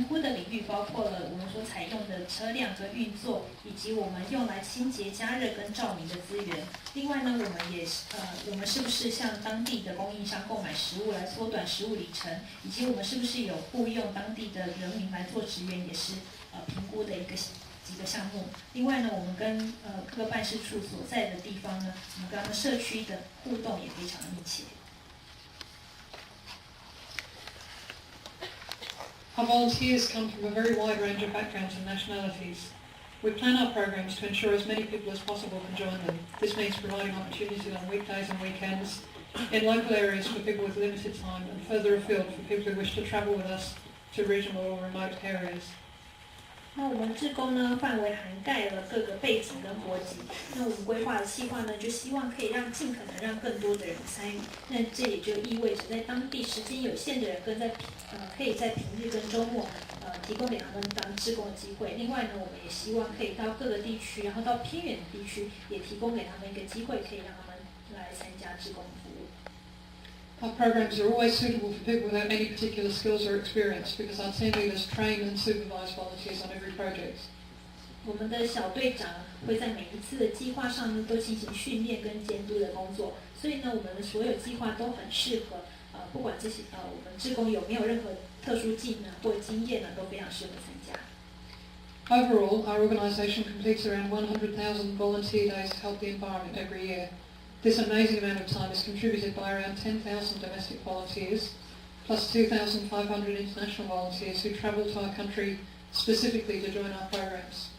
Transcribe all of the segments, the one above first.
估的领域包括了我们所采用的车辆跟运作，以及我们用来清洁、加热跟照明的资源。另外呢，我们是不是向当地的供应商购买食物来缩短食物里程，以及我们是不是有雇佣当地的人民来做职员，也是评估的几个项目。另外呢，我们跟各办事处所在的地方呢，我们跟他们社区的互动也非常的密切。Our volunteers come from a very wide range of backgrounds and nationalities. We plan our programs to ensure as many people as possible can join them. This means providing opportunities on weekdays and weekends, in local areas for people with limited time, and further afield for people who wish to travel with us to regional or remote areas. 那我们志工呢，范围涵盖了各个背景跟国籍。那我们规划的计划呢，就希望可以尽可能让更多的人参与。那这也就意味着，在当地时间有限的人，可以在平日跟周末，提供给他们当志工的机会。另外呢，我们也希望可以到各个地区，然后到偏远的地区，也提供给他们一个机会，可以让他们来参加志工服务。Our programs are always suitable for people without any particular skills or experience because our team leaders train and supervise volunteers on every project. 我们的小队长会在每一次的计划上呢，都进行训练跟监督的工作，所以呢，我们的所有计划都很适合，不管这些我们志工有没有任何特殊技能或经验呢，都非常适合参加。Overall, our organisation completes around 100,000 volunteer days to help the environment every year. This amazing amount of time is contributed by around 10,000 domestic volunteers, plus 2,500 international volunteers who travel to our country specifically to join our programs.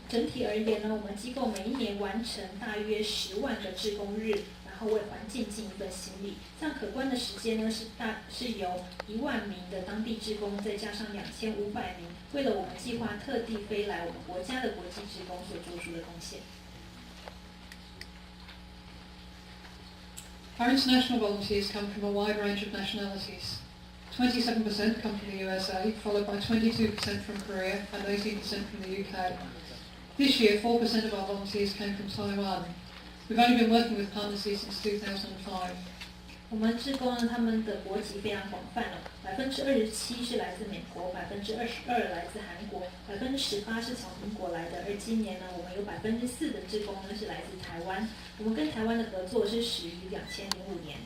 整体而言呢，我们机构每一年完成大约10万个志工日，然后为环境尽一份心力。这样可观的时间呢，是由1万名的当地志工，再加上2500名为了我们计划特地飞来我们国家的国际志工所做出的贡献。Our international volunteers come from a wide range of nationalities. 27% come from the USA, followed by 22% from Korea and 18% from the UK. This year, 4% of our volunteers came from Taiwan. We've only been working with partners here since 2005. 我们志工呢，他们的国籍非常广泛了，27%是来自美国，22%来自韩国，18%是从英国来的。而今年呢，我们有4%的志工呢是来自台湾。我们跟台湾的合作是始于2005年。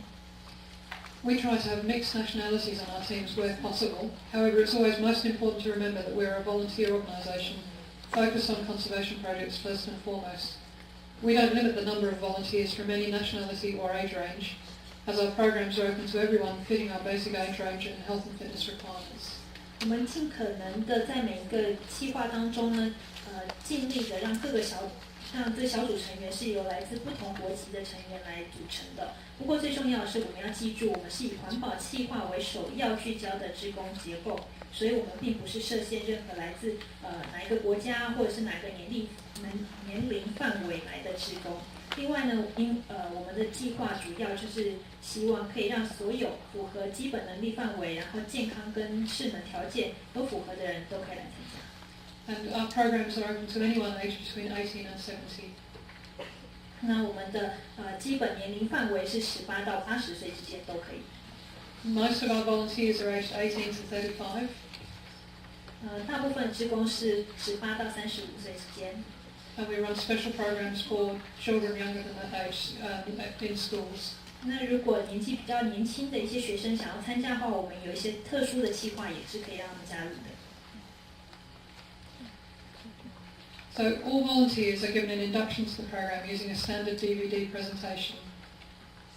We try to have mixed nationalities on our teams where possible. However, it's always most important to remember that we're a volunteer organisation focused on conservation projects first and foremost. We don't limit the number of volunteers from any nationality or age range, as our programs are open to everyone fitting our basic age range and health and fitness requirements. 我们尽可能的在每一个计划当中呢，尽力的让这小组成员是由来自不同国籍的成员来组成的。不过最重要的是，我们要记住，我们是以环保计划为首要聚焦的志工结构，所以我们并不是设限任何来自哪一个国家或者是哪个年龄范围来的志工。另外呢，我们的计划主要就是希望可以让所有符合基本能力范围，然后健康跟适能条件都符合的人都可以来参加。And our programs are open to anyone aged between 18 and 70. 那我们的基本年龄范围是18到80岁之间都可以。Most of our volunteers are aged 18 to 35. 大部分志工是18到35岁之间。And we run special programs for children younger than that age in schools. 那如果年纪比较年轻的一些学生想要参加的话，我们有一些特殊的计划也是可以让他们加入的。So all volunteers are given an induction to the program using a standard DVD presentation.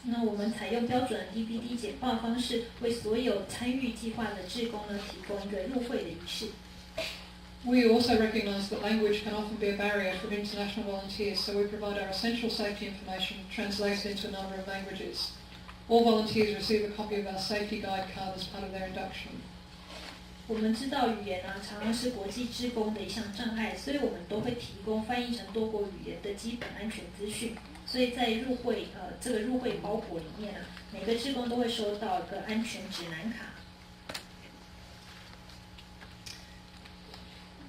那我们采用标准的 DVD 简报方式，为所有参与计划的志工呢提供一个入会的仪式。We also recognise that language can often be a barrier for international volunteers, so we provide our essential safety information translated into a number of languages. All volunteers receive a copy of our safety guide card as part of their induction. 我们知道语言常常是国际志工的一项障碍，所以我们都会提供翻译成多国语言的基本安全资讯。所以在这个入会包裹里面每个志工都会收到一个安全指南卡。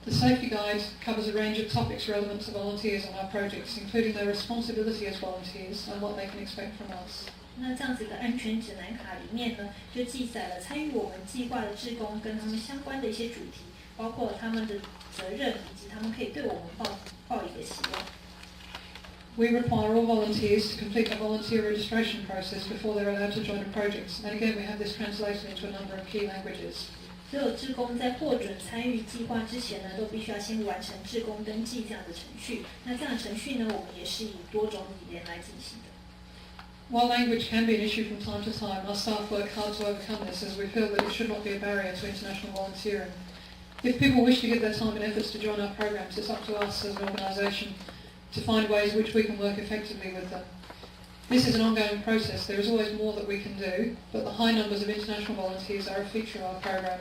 The safety guide covers a range of topics relevant to volunteers on our projects, including their responsibility as volunteers and what they can expect from us. 那这样子的安全指南卡里面呢，就记载了参与我们计划的志工跟他们相关的一些主题，包括他们的责任以及他们可以对我们抱一个希望。We require all volunteers to complete a volunteer registration process before they're allowed to join a project. And again, we have this translated into a number of key languages. 所有志工在获准参与计划之前呢，都必须要先完成志工登记这样的程序。那这样的程序呢，我们也是以多种语言来进行的。While language can be an issue from time to time, our staff work hard to overcome this as we feel that it should not be a barrier to international volunteering. If people wish to give their time and efforts to join our programs, it's up to us as an organisation to find ways which we can work effectively with them. This is an ongoing process. There is always more that we can do, but the high numbers of international volunteers are a feature of our program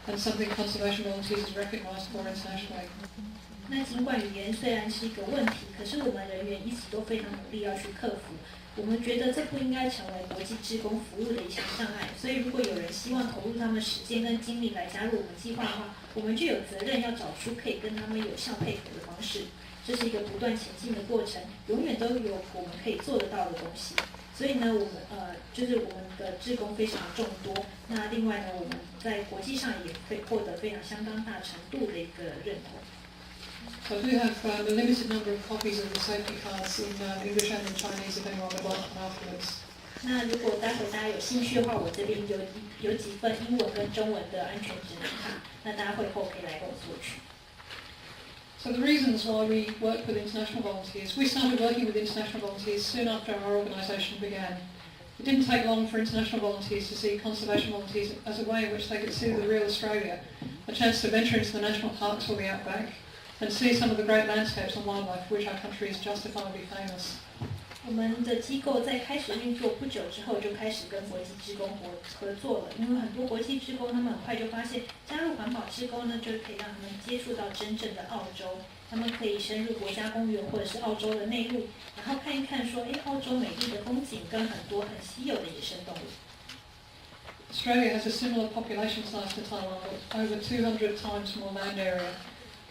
and something conservation volunteers is recognised for internationally. 那尽管语言虽然是一个问题，可是我们人员一直都非常努力要去克服。我们觉得这不应该成为国际志工服务的一项障碍，所以如果有人希望投入他们时间跟精力来加入我们计划的话，我们就有责任要找出可以跟他们有效配合的方式。这是一个不断前进的过程，永远都有我们可以做得到的东西。所以呢，我们就是我们的志工非常众多。那另外呢，我们在国际上也会获得非常相当大程度的一个认同。So I do have a limited number of copies of the safety cards in English and in Chinese if anyone would like them afterwards. 那如果待会大家有兴趣的话，我这边有几份英文跟中文的安全指南卡，那大家会后可以来跟我索取。So the reasons why we work with international volunteers. We started working with international volunteers soon after our organisation began. It didn't take long for international volunteers to see conservation volunteers as a way in which they could see the real Australia, a chance to venture into the national parks or the outback, and see some of the great landscapes and wildlife for which our country is justifiably famous. 我们的机构在开始运作不久之后，就开始跟国际志工合作了。因为很多国际志工，他们很快就发现，加入环保志工呢，就可以让他们接触到真正的澳洲。他们可以深入国家公园或者是澳洲的内陆，然后看一看说，澳洲美丽的风景跟很多很稀有的野生动物。Australia has a similar population size to Taiwan, but over 200 times more land area.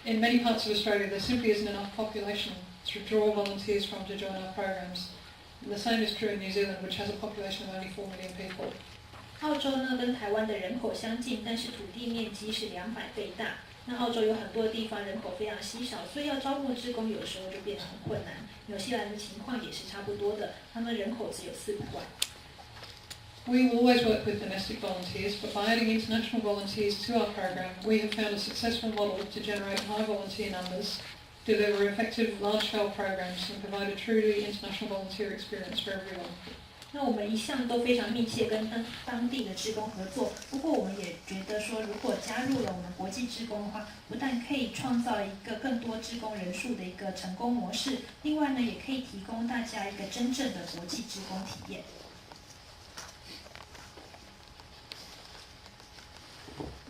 In many parts of Australia, there simply isn't enough population to draw volunteers from to join our programs. And the same is true in New Zealand, which has a population of only 4 million people. 澳洲呢跟台湾的人口相近，但是土地面积是200倍大。那澳洲有很多地方人口非常稀少，所以要招募志工有时候就变得很困难。纽西兰的情况也是差不多的，他们人口只有400万。We will always work with domestic volunteers, but by adding international volunteers to our program, we have found a successful model to generate high volunteer numbers, deliver effective large-scale programs, and provide a truly international volunteer experience for everyone. 那我们一向都非常密切跟当地的志工合作，不过我们也觉得说，如果加入了我们国际志工的话，不但可以创造一个更多志工人数的一个成功模式，另外呢，也可以提供大家一个真正的国际志工体验。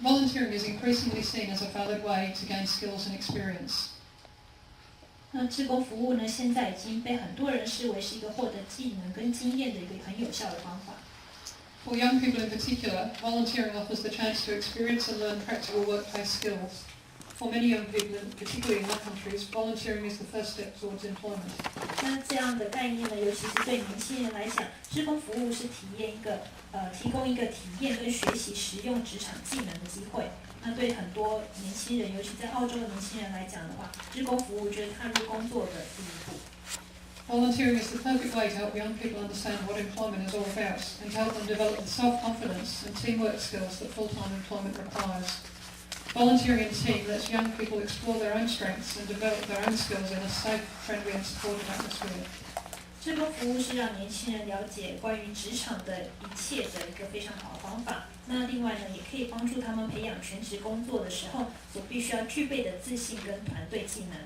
Volunteering is increasingly seen as a valid way to gain skills and experience. 那志工服务呢，现在已经被很多人视为是一个获得技能跟经验的一个很有效的方法。For young people in particular, volunteering offers the chance to experience and learn practical workplace skills. For many young people, particularly in our countries, volunteering is the first step towards employment. 那这样的概念呢，尤其是对年轻人来讲，志工服务是提供一个体验跟学习实用职场技能的机会。那对很多年轻人，尤其在澳洲的年轻人来讲的话，志工服务就是踏入工作的第一步。Volunteering is the perfect way to help young people understand what employment is all about and to help them develop the self-confidence and teamwork skills that full-time employment requires. Volunteering in team lets young people explore their own strengths and develop their own skills in a safe, friendly and supportive atmosphere. 志工服务是让年轻人了解关于职场的一切的一个非常好的方法。那另外呢，也可以帮助他们培养全职工作的时候所必须要具备的自信跟团队技能。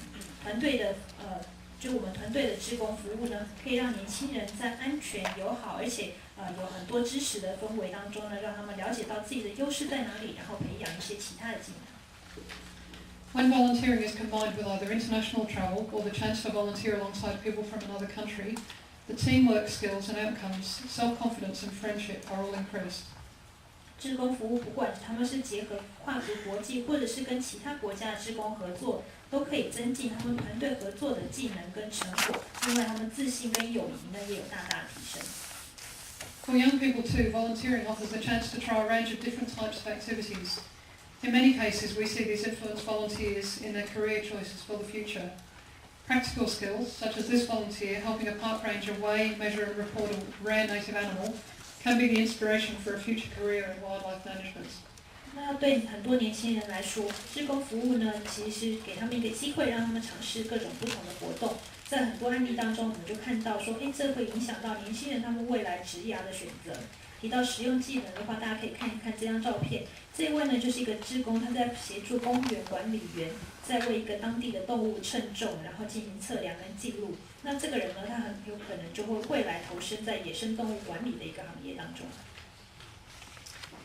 我们团队的志工服务呢，可以让年轻人在安全、友好，而且有很多支持的氛围当中呢，让他们了解到自己的优势在哪里，然后培养一些其他的技能。When volunteering is combined with either international travel or the chance to volunteer alongside people from another country, the teamwork skills and outcomes, self-confidence and friendship are all increased. 志工服务不管他们是结合跨国国际，或者是跟其他国家的志工合作，都可以增进他们团队合作的技能跟成果。另外，他们自信跟友谊呢也有大大提升。For young people too, volunteering offers the chance to try a range of different types of activities. In many cases, we see these influence volunteers in their career choices for the future. Practical skills, such as this volunteer helping a park ranger weigh, measure and report a rare native animal, can be the inspiration for a future career in wildlife management. 那对很多年轻人来说，志工服务呢，其实是给他们一个机会，让他们尝试各种不同的活动。在很多案例当中，我们就看到说，这会影响到年轻人他们未来职业的选择。提到实用技能的话，大家可以看一看这张照片。这位呢，就是一个志工，他在协助公园管理员，在为一个当地的动物称重，然后进行测量跟记录。那这个人呢，他很有可能就会未来投身在野生动物管理的一个行业当中。